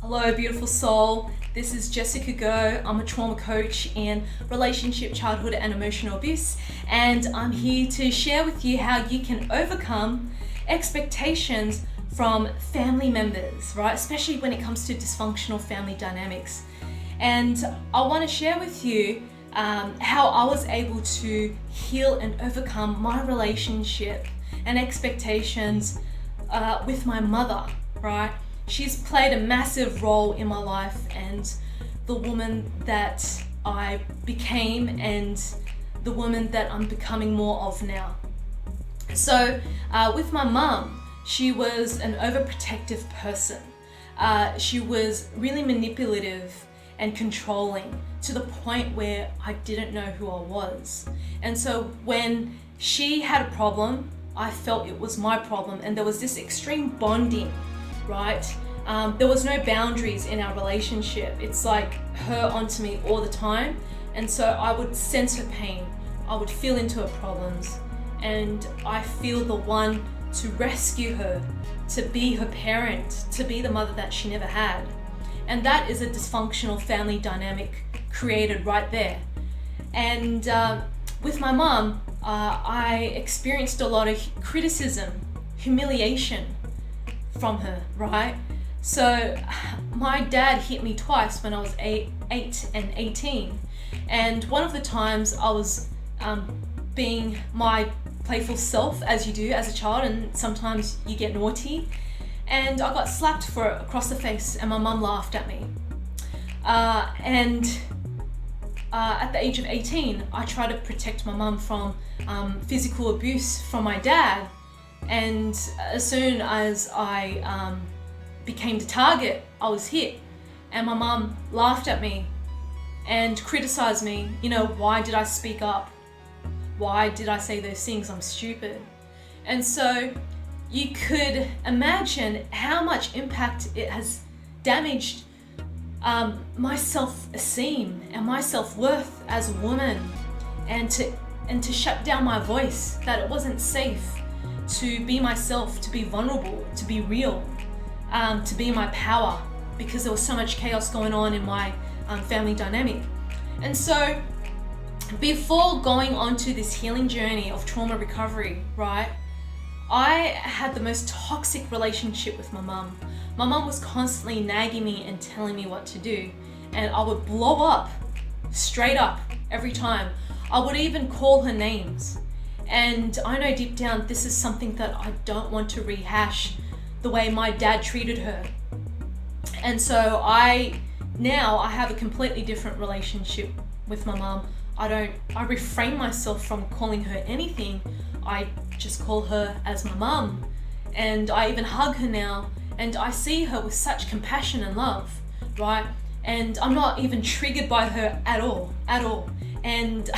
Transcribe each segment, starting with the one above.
Hello, beautiful soul. This is Jessica Go. I'm a trauma coach in relationship, childhood, and emotional abuse. And I'm here to share with you how you can overcome expectations from family members, right? Especially when it comes to dysfunctional family dynamics. And I want to share with you how I was able to heal and overcome my relationship and expectations with my mother, right? She's played a massive role in my life and the woman that I became and the woman that I'm becoming more of now. So with my mum, she was an overprotective person. She was really manipulative and controlling to the point where I didn't know who I was. And so when she had a problem, I felt it was my problem, and there was this extreme bonding, right? There was no boundaries in our relationship. It's like her onto me all the time. And so I would sense her pain. I would feel into her problems. And I feel the one to rescue her, to be her parent, to be the mother that she never had. And that is a dysfunctional family dynamic created right there. And with my mom, I experienced a lot of criticism, humiliation from her, right? So my dad hit me twice when I was 8 and 18. And one of the times I was being my playful self, as you do as a child, and sometimes you get naughty. And I got slapped for it across the face, and my mum laughed at me. At the age of 18, I tried to protect my mum from physical abuse from my dad. And as soon as I became the target, I was hit. And my mum laughed at me and criticized me. You know, why did I speak up? Why did I say those things? I'm stupid. And so you could imagine how much impact it has damaged my self-esteem and my self-worth as a woman, and to shut down my voice, that it wasn't safe to be myself, to be vulnerable, to be real, to be in my power, because there was so much chaos going on in my family dynamic. And so before going on to this healing journey of trauma recovery, right, I had the most toxic relationship with my mum. My mum was constantly nagging me and telling me what to do, and I would blow up straight up every time. I would even call her names. And I know deep down this is something that I don't want to rehash, the way my dad treated her. And so I have a completely different relationship with my mum. I refrain myself from calling her anything. I just call her as my mum, and I even hug her now, and I see her with such compassion and love, right? And I'm not even triggered by her at all. And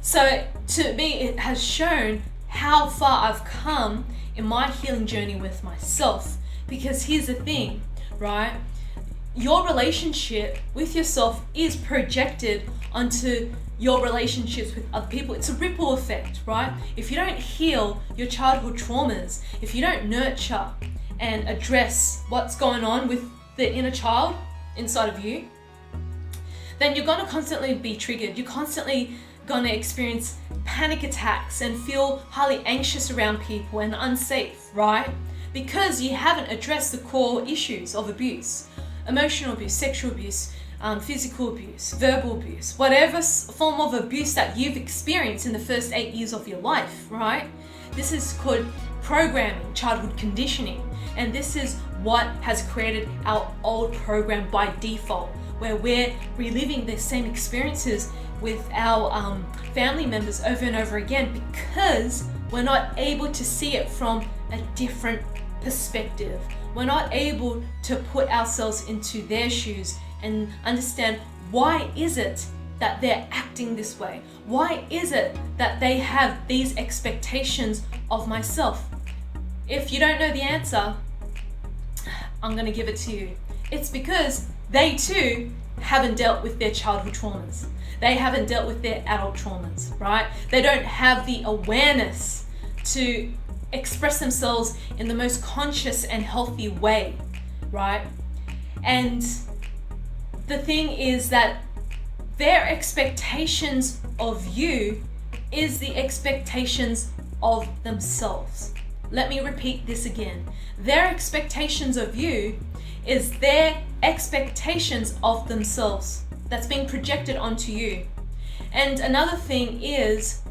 so to me, it has shown how far I've come in my healing journey with myself. Because here's the thing, right? Your relationship with yourself is projected onto your relationships with other people. It's a ripple effect, right? If you don't heal your childhood traumas, if you don't nurture and address what's going on with the inner child inside of you, then you're going to constantly be triggered. You're constantly going to experience panic attacks and feel highly anxious around people and unsafe, right? Because you haven't addressed the core issues of abuse: emotional abuse, sexual abuse, physical abuse, verbal abuse, whatever form of abuse that you've experienced in the first 8 years of your life, right? This is called programming, childhood conditioning. And this is what has created our old program by default, where we're reliving the same experiences with our family members over and over again, because we're not able to see it from a different perspective. We're not able to put ourselves into their shoes and understand, why is it that they're acting this way? Why is it that they have these expectations of myself? If you don't know the answer, I'm going to give it to you. It's because they too haven't dealt with their childhood traumas. They haven't dealt with their adult traumas, right? They don't have the awareness to express themselves in the most conscious and healthy way, right? And the thing is that their expectations of you is the expectations of themselves. Let me repeat this again. Their expectations of you is their expectations of themselves that's being projected onto you. And another thing is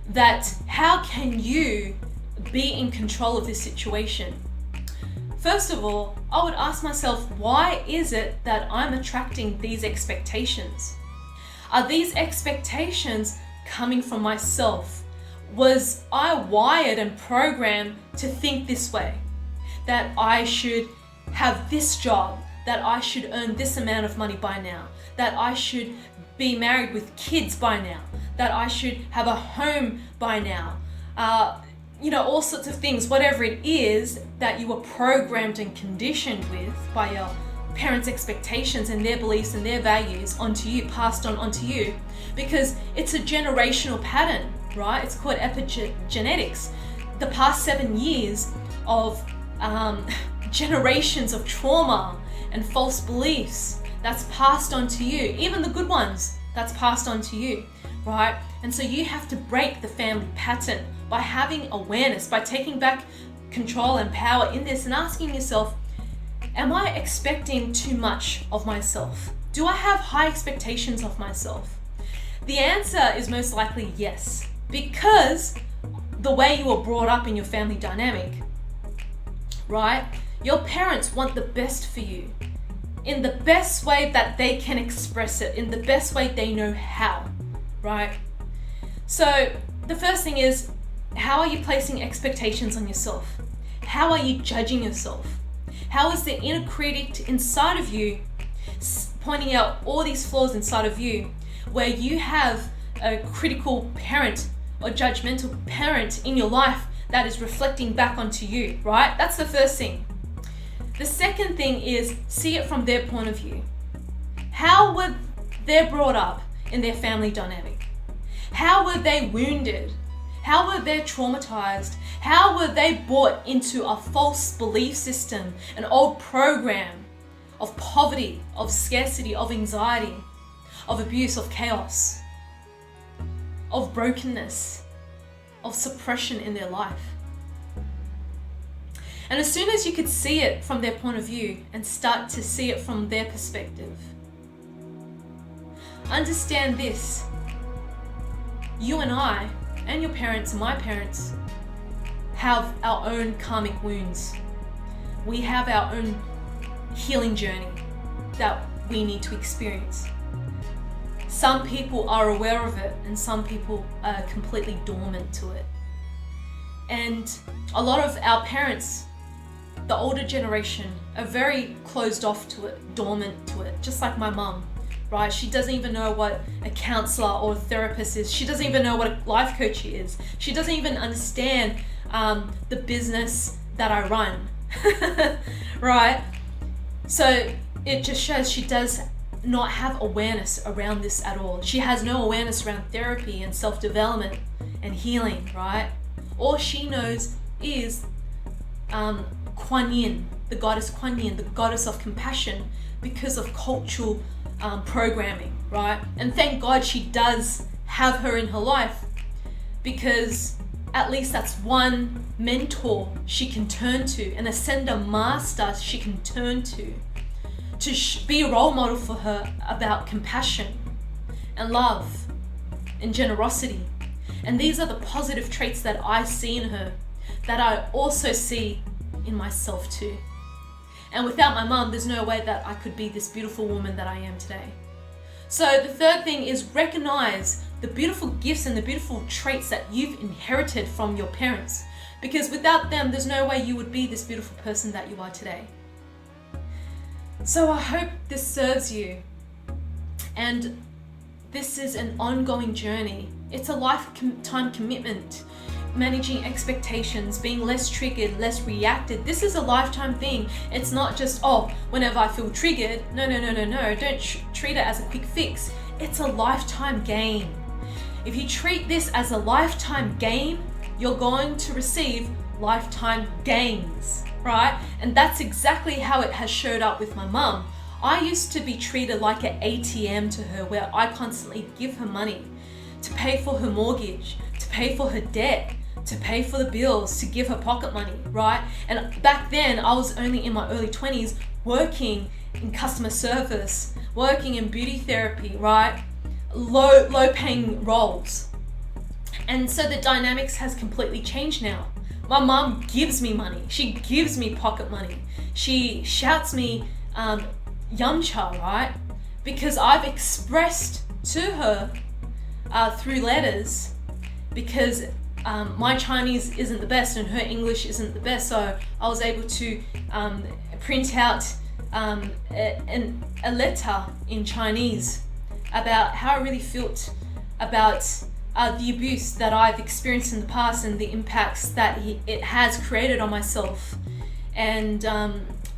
that how can you be in control of this situation? First of all, I would ask myself, why is it that I'm attracting these expectations? Are these expectations coming from myself? Was I wired and programmed to think this way? That I should have this job, that I should earn this amount of money by now, that I should be married with kids by now, that I should have a home by now, all sorts of things, whatever it is that you were programmed and conditioned with by your parents' expectations and their beliefs and their values onto you, passed on onto you, because it's a generational pattern, right? It's called epigenetics. The past 7 years of generations of trauma and false beliefs that's passed on to you, even the good ones that's passed on to you, right? And so you have to break the family pattern by having awareness, by taking back control and power in this and asking yourself, am I expecting too much of myself? Do I have high expectations of myself? The answer is most likely yes, because the way you were brought up in your family dynamic, right? Your parents want the best for you in the best way that they can express it, in the best way they know how, right? So the first thing is, how are you placing expectations on yourself? How are you judging yourself? How is the inner critic inside of you pointing out all these flaws inside of you, where you have a critical parent or judgmental parent in your life that is reflecting back onto you, right? That's the first thing. The second thing is, see it from their point of view. How were they brought up in their family dynamic? How were they wounded? How were they traumatized? How were they brought into a false belief system, an old program of poverty, of scarcity, of anxiety, of abuse, of chaos, of brokenness, of suppression in their life? And as soon as you could see it from their point of view and start to see it from their perspective, understand this: you and I, and your parents and my parents, have our own karmic wounds. We have our own healing journey that we need to experience. Some people are aware of it and some people are completely dormant to it. And a lot of our parents, the older generation, are very closed off to it, dormant to it, just like my mum, right? She doesn't even know what a counselor or a therapist is. She doesn't even know what a life coach is. She doesn't even understand the business that I run, right? So it just shows she does not have awareness around this at all. She has no awareness around therapy and self-development and healing, right? All she knows is Kuan Yin, the goddess Kuan Yin, the goddess of compassion, because of cultural programming, right? And thank God she does have her in her life, because at least that's one mentor she can turn to, an ascender master she can turn to be a role model for her about compassion and love and generosity. And these are the positive traits that I see in her, that I also see in myself too. And without my mum, there's no way that I could be this beautiful woman that I am today. So the third thing is, recognize the beautiful gifts and the beautiful traits that you've inherited from your parents, because without them, there's no way you would be this beautiful person that you are today. So I hope this serves you. And this is an ongoing journey. It's a lifetime commitment. Managing expectations, being less triggered, less reacted. This is a lifetime thing. It's not just, whenever I feel triggered. No. Don't treat it as a quick fix. It's a lifetime game. If you treat this as a lifetime game, you're going to receive lifetime gains. right? And that's exactly how it has showed up with my mum. I used to be treated like an ATM to her, where I constantly give her money to pay for her mortgage, to pay for her debt, to pay for the bills, to give her pocket money, right? And back then I was only in my early 20s, working in customer service, working in beauty therapy, right? Low paying roles. And so the dynamics has completely changed now. My mum gives me money. She gives me pocket money. She shouts me Yamcha, right? Because I've expressed to her through letters, because my Chinese isn't the best and her English isn't the best, so I was able to print out a letter in Chinese about how I really felt about the abuse that I've experienced in the past and the impacts that it has created on myself, and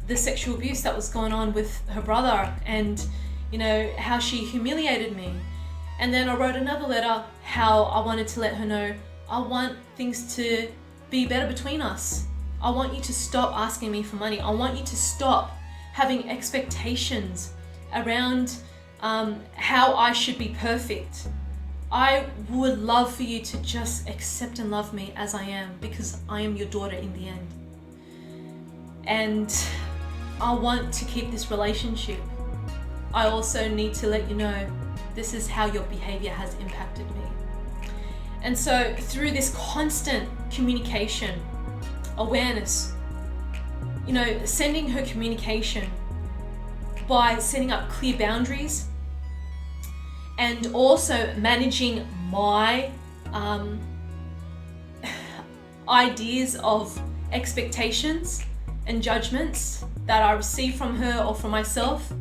the sexual abuse that was going on with her brother, and how she humiliated me. And then I wrote another letter how I wanted to let her know I want things to be better between us. I want you to stop asking me for money. I want you to stop having expectations around how I should be perfect. I would love for you to just accept and love me as I am, because I am your daughter in the end. And I want to keep this relationship. I also need to let you know this is how your behavior has impacted me. And so through this constant communication, awareness, sending her communication by setting up clear boundaries, and also managing my ideas of expectations and judgments that I receive from her or from myself.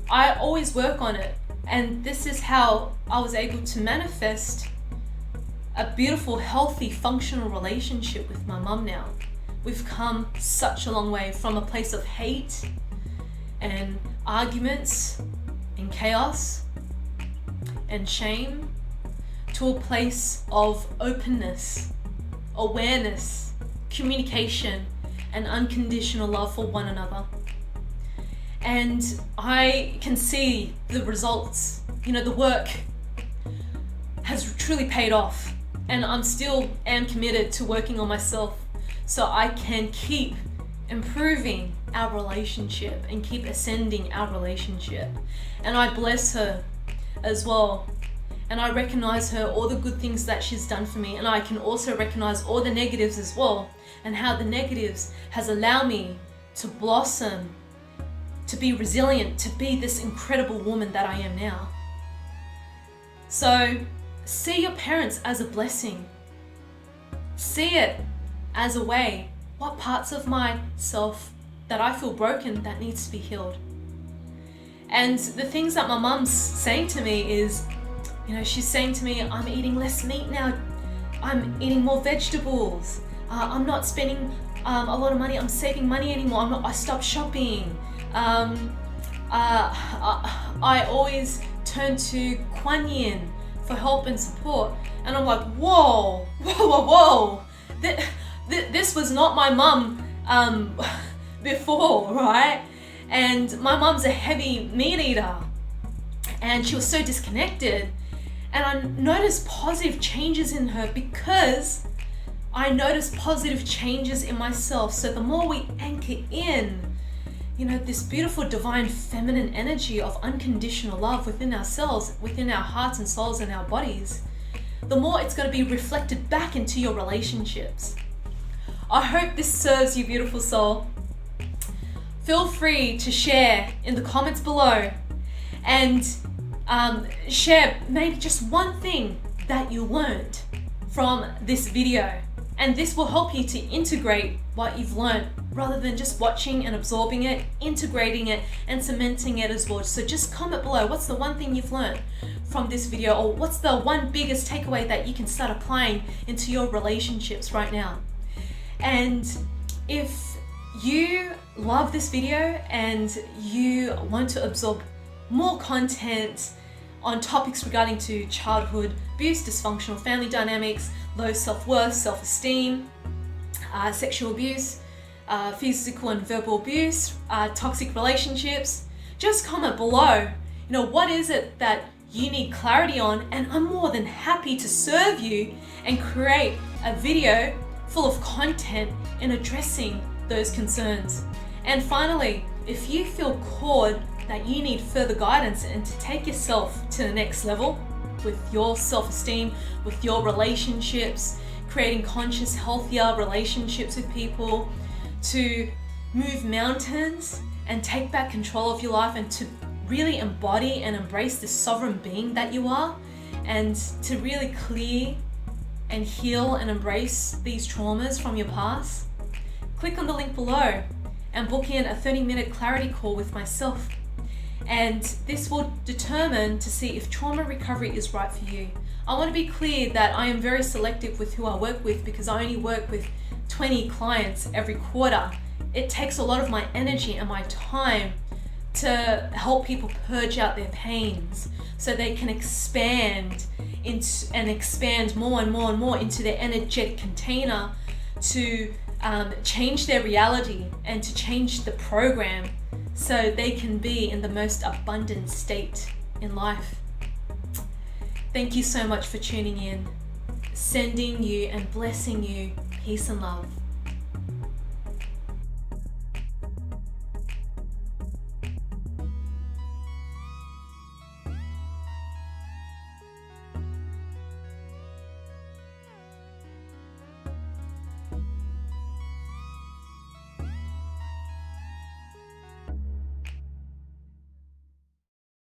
I always work on it, and this is how I was able to manifest a beautiful, healthy, functional relationship with my mum now. We've come such a long way from a place of hate and arguments and chaos and shame to a place of openness, awareness, communication, and unconditional love for one another. And I can see the results. The work has truly paid off, and I'm still am committed to working on myself so I can keep improving our relationship and keep ascending our relationship. And I bless her as well, and I recognize her, all the good things that she's done for me, and I can also recognize all the negatives as well, and how the negatives has allowed me to blossom, to be resilient, to be this incredible woman that I am now. So see your parents as a blessing. See it as a way, what parts of myself that I feel broken that needs to be healed. And the things that my mum's saying to me is, she's saying to me, I'm eating less meat now, I'm eating more vegetables, I'm not spending a lot of money, I'm saving money anymore, I stopped shopping. I always turn to Kuan Yin for help and support. And I'm like, whoa. This was not my mum before, right? And my mum's a heavy meat eater, and she was so disconnected. And I noticed positive changes in her because I noticed positive changes in myself. So the more we anchor in, this beautiful divine feminine energy of unconditional love within ourselves, within our hearts and souls and our bodies, the more it's going to be reflected back into your relationships. I hope this serves you, beautiful soul. Feel free to share in the comments below and share maybe just one thing that you learned from this video. And this will help you to integrate what you've learned rather than just watching and absorbing it, integrating it and cementing it as well. So just comment below, what's the one thing you've learned from this video, or what's the one biggest takeaway that you can start applying into your relationships right now? And if you love this video and you want to absorb more content on topics regarding to childhood abuse, dysfunctional family dynamics, low self-worth, self-esteem, sexual abuse, physical and verbal abuse, toxic relationships, just comment below. What is it that you need clarity on, and I'm more than happy to serve you and create a video full of content in addressing those concerns. And finally, if you feel called that you need further guidance and to take yourself to the next level with your self-esteem, with your relationships, creating conscious, healthier relationships with people, to move mountains and take back control of your life, and to really embody and embrace the sovereign being that you are, and to really clear and heal and embrace these traumas from your past, click on the link below and book in a 30-minute clarity call with myself. And this will determine to see if trauma recovery is right for you. I want to be clear that I am very selective with who I work with, because I only work with 20 clients every quarter. It takes a lot of my energy and my time to help people purge out their pains so they can expand more and more and more into their energetic container, to change their reality and to change the program so they can be in the most abundant state in life. Thank you so much for tuning in. Sending you and blessing you peace and love.